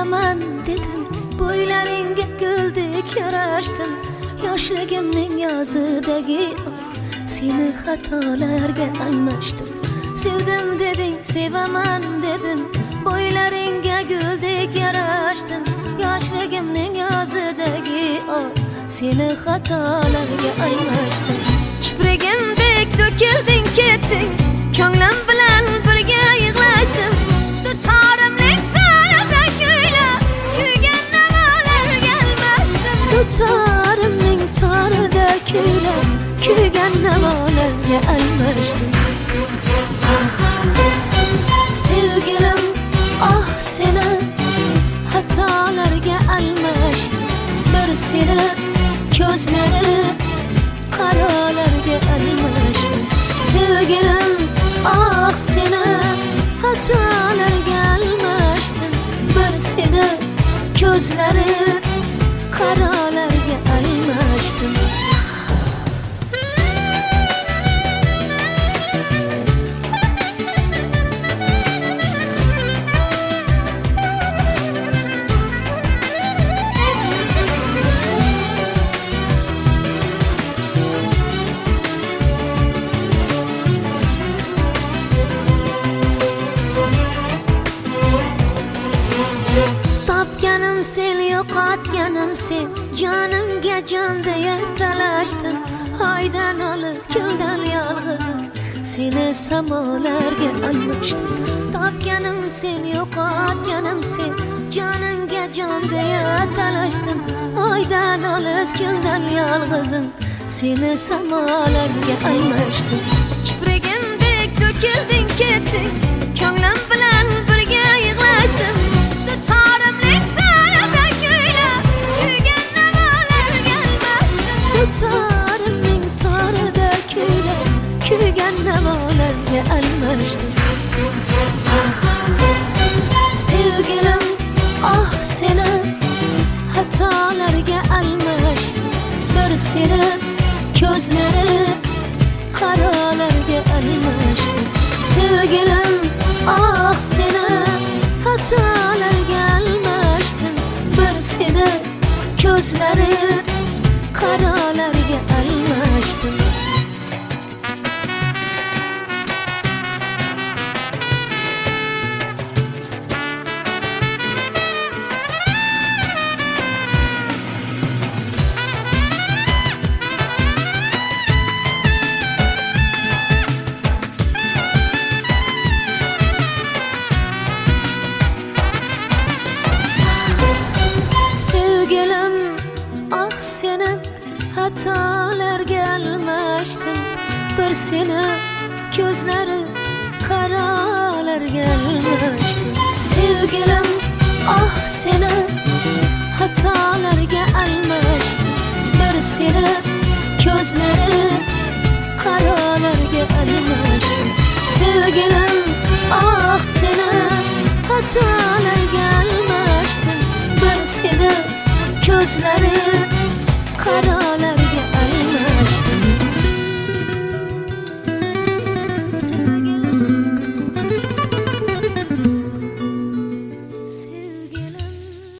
sevaman dedim, bo'ylaringga guldek yarashdim. Yoshligimning yozidagi seni xatolarga almashdim. Sevdim deding, sevaman dedim, bo'ylaringga guldek yarashdim. Yoshligimning yozidagi seni xatolarga almashdim. Kiprigimdek to'kilding ketding, ko'nglim bilan birga yig'lashdim. Dutorimning tarida kuylab, kuygan navolarga almashdim. Dutorimning tarida kuylab, kuygan navolarga almashdim. Sevgilim, seni xatolarga almashdim. Bir seni ko'zlari qarolarga almashdim. Sevgilim, seni xatolarga almashdim. Bir seni ko'zlari qarolarga almashdim. Topganim sen, yo'qotganim sen, jonimga jon deya talashdim. Oydan olis, kundan yolg'izim, seni samolarga almashdim. Topganim sen, yo'qotganim sen, jonimga jon deya talashdim. Oydan olis, kundan yolg'izim, seni samolarga almashdim. Kiprigimdek to'kilding ketding, ko'nglim bilan birga yig'lashdim. Dutorimning tarida kuylab, kuygan navolarga almashdim. Dutorimning tarida kuylab, kuygan navolarga almashdim. Sevgilim, seni xatolarga almashdim. Bir seni ko'zlari qarolarga almashdim. Sevgilim, seni xatolarga almashdim. Bir seni ko'zlari qarolarga almashdim. Sevgilim, seni xatolarga almashdim. Bir seni ko'zlari qarolarga almashdim. Sevgilim, seni xatolarga almashdim. Bir seni ko'zlari qarolarga almashdim. Sevgilim,